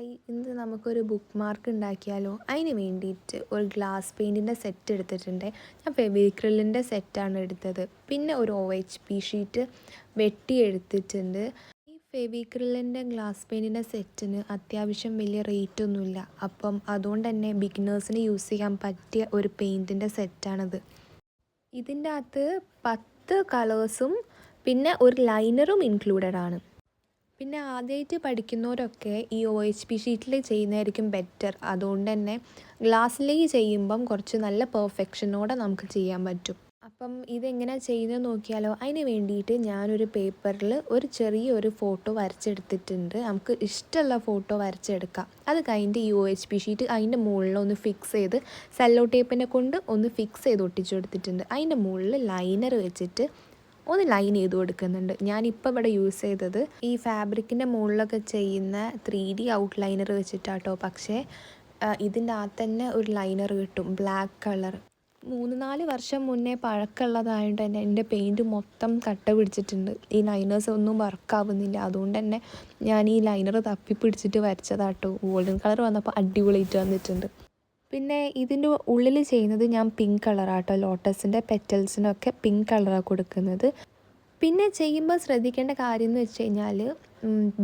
Hi, ഇന്ന് നമുക്കൊരു book mark ഉണ്ടാക്കിയാലോ? അതിന് വേണ്ടിയിട്ട് ഒരു ഗ്ലാസ് പെയിൻറ്റിൻ്റെ സെറ്റ് എടുത്തിട്ടുണ്ട്. ഞാൻ ഫെവിക്രിലിൻ്റെ സെറ്റാണ് എടുത്തത്. പിന്നെ ഒരു OHP ഷീറ്റ് വെട്ടി എടുത്തിട്ടുണ്ട്. ഈ ഫെവിക്രിലിൻ്റെ ഗ്ലാസ് പെയിൻറ്റിൻ്റെ സെറ്റിന് അത്യാവശ്യം വലിയ റേറ്റ് ഒന്നുമില്ല. അപ്പം അതുകൊണ്ട് തന്നെ ബിഗിനേഴ്സിന് യൂസ് ചെയ്യാൻ പറ്റിയ ഒരു പെയിൻറ്റിൻ്റെ സെറ്റാണിത്. ഇതിൻ്റെ അകത്ത് 10 കളേഴ്സും പിന്നെ ഒരു ലൈനറും ഇൻക്ലൂഡഡ് ആണ്. പിന്നെ ആദ്യമായിട്ട് പഠിക്കുന്നവരൊക്കെ ഈ OHP ഷീറ്റിൽ ചെയ്യുന്നതായിരിക്കും ബെറ്റർ. അതുകൊണ്ട് തന്നെ ഗ്ലാസ്സിലേക്ക് ചെയ്യുമ്പം കുറച്ച് നല്ല പെർഫെക്ഷനോടെ നമുക്ക് ചെയ്യാൻ പറ്റും. അപ്പം ഇതെങ്ങനെ ചെയ്യുന്നത് നോക്കിയാലോ? അതിന് വേണ്ടിയിട്ട് ഞാനൊരു പേപ്പറിൽ ഒരു ചെറിയൊരു ഫോട്ടോ വരച്ചെടുത്തിട്ടുണ്ട്. നമുക്ക് ഇഷ്ടമുള്ള ഫോട്ടോ വരച്ചെടുക്കാം. അത് കഴിഞ്ഞിട്ട് ഈ OHP ഷീറ്റ് അതിൻ്റെ മുകളിലൊന്ന് ഫിക്സ് ചെയ്ത് സെല്ലോ ടേപ്പിനെ കൊണ്ട് ഒന്ന് ഫിക്സ് ചെയ്ത് ഒട്ടിച്ചു കൊടുത്തിട്ടുണ്ട്. അതിൻ്റെ മുകളിൽ ലൈനർ വെച്ചിട്ട് ഒന്ന് ലൈൻ ചെയ്ത് കൊടുക്കുന്നുണ്ട്. ഞാനിപ്പോൾ ഇവിടെ യൂസ് ചെയ്തത് ഈ ഫാബ്രിക്കിൻ്റെ മുകളിലൊക്കെ ചെയ്യുന്ന 3D ഔട്ട്ലൈനർ വെച്ചിട്ടാട്ടോ. പക്ഷേ ഇതിൻ്റെ അകത്ത് തന്നെ ഒരു ലൈനർ കിട്ടും, ബ്ലാക്ക് കളർ. 3-4 വർഷം മുന്നേ പഴക്കമുള്ളതായതുകൊണ്ട് തന്നെ എൻ്റെ പെയിൻറ്റ് മൊത്തം കട്ട പിടിച്ചിട്ടുണ്ട്. ഈ ലൈനേഴ്സ് ഒന്നും വർക്കാവുന്നില്ല. അതുകൊണ്ട് തന്നെ ഞാൻ ഈ ലൈനർ തപ്പി പിടിച്ചിട്ട് വരച്ചതാട്ടോ. ഗോൾഡൻ കളർ വന്നപ്പോൾ അടിപൊളിയായിട്ട് വന്നിട്ടുണ്ട്. പിന്നെ ഇതിൻ്റെ ഉള്ളിൽ ചെയ്യുന്നത് ഞാൻ പിങ്ക് കളറാട്ടോ. ലോട്ടസിൻ്റെ പെറ്റൽസിനൊക്കെ പിങ്ക് കളറാണ് കൊടുക്കുന്നത്. പിന്നെ ചെയ്യുമ്പോൾ ശ്രദ്ധിക്കേണ്ട കാര്യം എന്ന് വെച്ച് കഴിഞ്ഞാൽ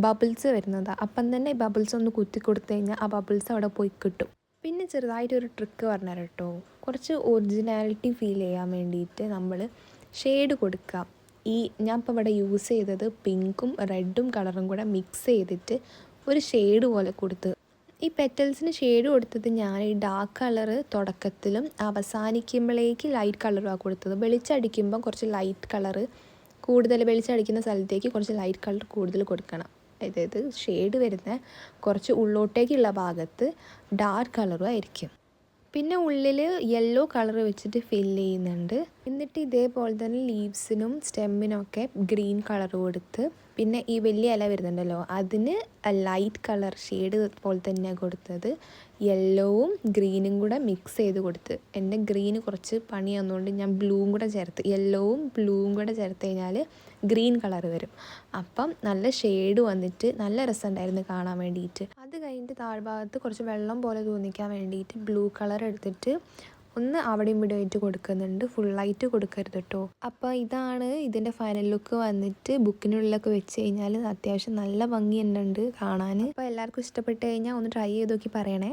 ബബിൾസ് വരുന്നതാണ്. അപ്പം തന്നെ ബബിൾസ് ഒന്ന് കുത്തി കൊടുത്തു കഴിഞ്ഞാൽ ആ ബബിൾസ് അവിടെ പോയി കിട്ടും. പിന്നെ ചെറുതായിട്ടൊരു ട്രിക്ക് പറഞ്ഞുതരാം കേട്ടോ. കുറച്ച് ഒറിജിനാലിറ്റി ഫീൽ ചെയ്യാൻ വേണ്ടിയിട്ട് നമ്മൾ ഷെയ്ഡ് കൊടുക്കാം. ഞാൻ ഇപ്പോൾ ഇവിടെ യൂസ് ചെയ്തത് പിങ്കും റെഡും കളറും കൂടെ മിക്സ് ചെയ്തിട്ട് ഒരു ഷെയ്ഡ് പോലെ കൊടുത്ത്. ഈ പെറ്റൽസിന് ഷെയ്ഡ് കൊടുത്തത് ഞാൻ ഈ ഡാർക്ക് കളറ് തുടക്കത്തിലും അവസാനിക്കുമ്പോഴേക്ക് ലൈറ്റ് കളറുമാണ് കൊടുത്തത്. വെളിച്ചടിക്കുമ്പം കുറച്ച് ലൈറ്റ് കളറ് കൂടുതൽ, വെളിച്ചടിക്കുന്ന സ്ഥലത്തേക്ക് കുറച്ച് ലൈറ്റ് കളർ കൂടുതൽ കൊടുക്കണം. അതായത് ഷെയ്ഡ് വരുന്ന കുറച്ച് ഉള്ളോട്ടേക്കുള്ള ഭാഗത്ത് ഡാർക്ക് കളറും ആയിരിക്കും. പിന്നെ ഉള്ളിൽ യെല്ലോ കളർ വെച്ചിട്ട് ഫില്ല് ചെയ്യുന്നുണ്ട്. എന്നിട്ട് ഇതേപോലെ തന്നെ ലീവ്സിനും സ്റ്റെമ്മിനൊക്കെ ഗ്രീൻ കളർ കൊടുത്ത്, പിന്നെ ഈ വലിയ ഇല വരുന്നുണ്ടല്ലോ അതിന് ലൈറ്റ് കളർ ഷെയ്ഡ് പോലെ തന്നെയാണ് കൊടുത്തത്. യെല്ലോവും ഗ്രീനും കൂടെ മിക്സ് ചെയ്ത് കൊടുത്ത്. എൻ്റെ ഗ്രീന് കുറച്ച് പണി വന്നുകൊണ്ട് ഞാൻ ബ്ലൂവും കൂടെ ചേർത്ത്. യെല്ലോവും ബ്ലൂവും കൂടെ ചേർത്ത് കഴിഞ്ഞാൽ ഗ്രീൻ കളർ വരും. അപ്പം നല്ല ഷെയ്ഡ് വന്നിട്ട് നല്ല രസമുണ്ടായിരുന്നു കാണാൻ വേണ്ടിയിട്ട്. അത് കഴിഞ്ഞിട്ട് താഴ്ഭാഗത്ത് കുറച്ച് വെള്ളം പോലെ തോന്നിക്കാൻ വേണ്ടിയിട്ട് ബ്ലൂ കളർ എടുത്തിട്ട് ഒന്ന് അവിടെയും ഇവിടെ ആയിട്ട് കൊടുക്കുന്നുണ്ട്. ഫുള്ളായിട്ട് കൊടുക്കരുത് കേട്ടോ. അപ്പോൾ ഇതാണ് ഇതിൻ്റെ ഫൈനൽ ലുക്ക് വന്നിട്ട്. ബുക്കിനുള്ളിലൊക്കെ വെച്ച് കഴിഞ്ഞാൽ അത്യാവശ്യം നല്ല ഭംഗി തന്നെ ഉണ്ട് കാണാൻ. അപ്പോൾ എല്ലാവർക്കും ഇഷ്ടപ്പെട്ട് കഴിഞ്ഞാൽ ഒന്ന് ട്രൈ ചെയ്ത് നോക്കി പറയണേ.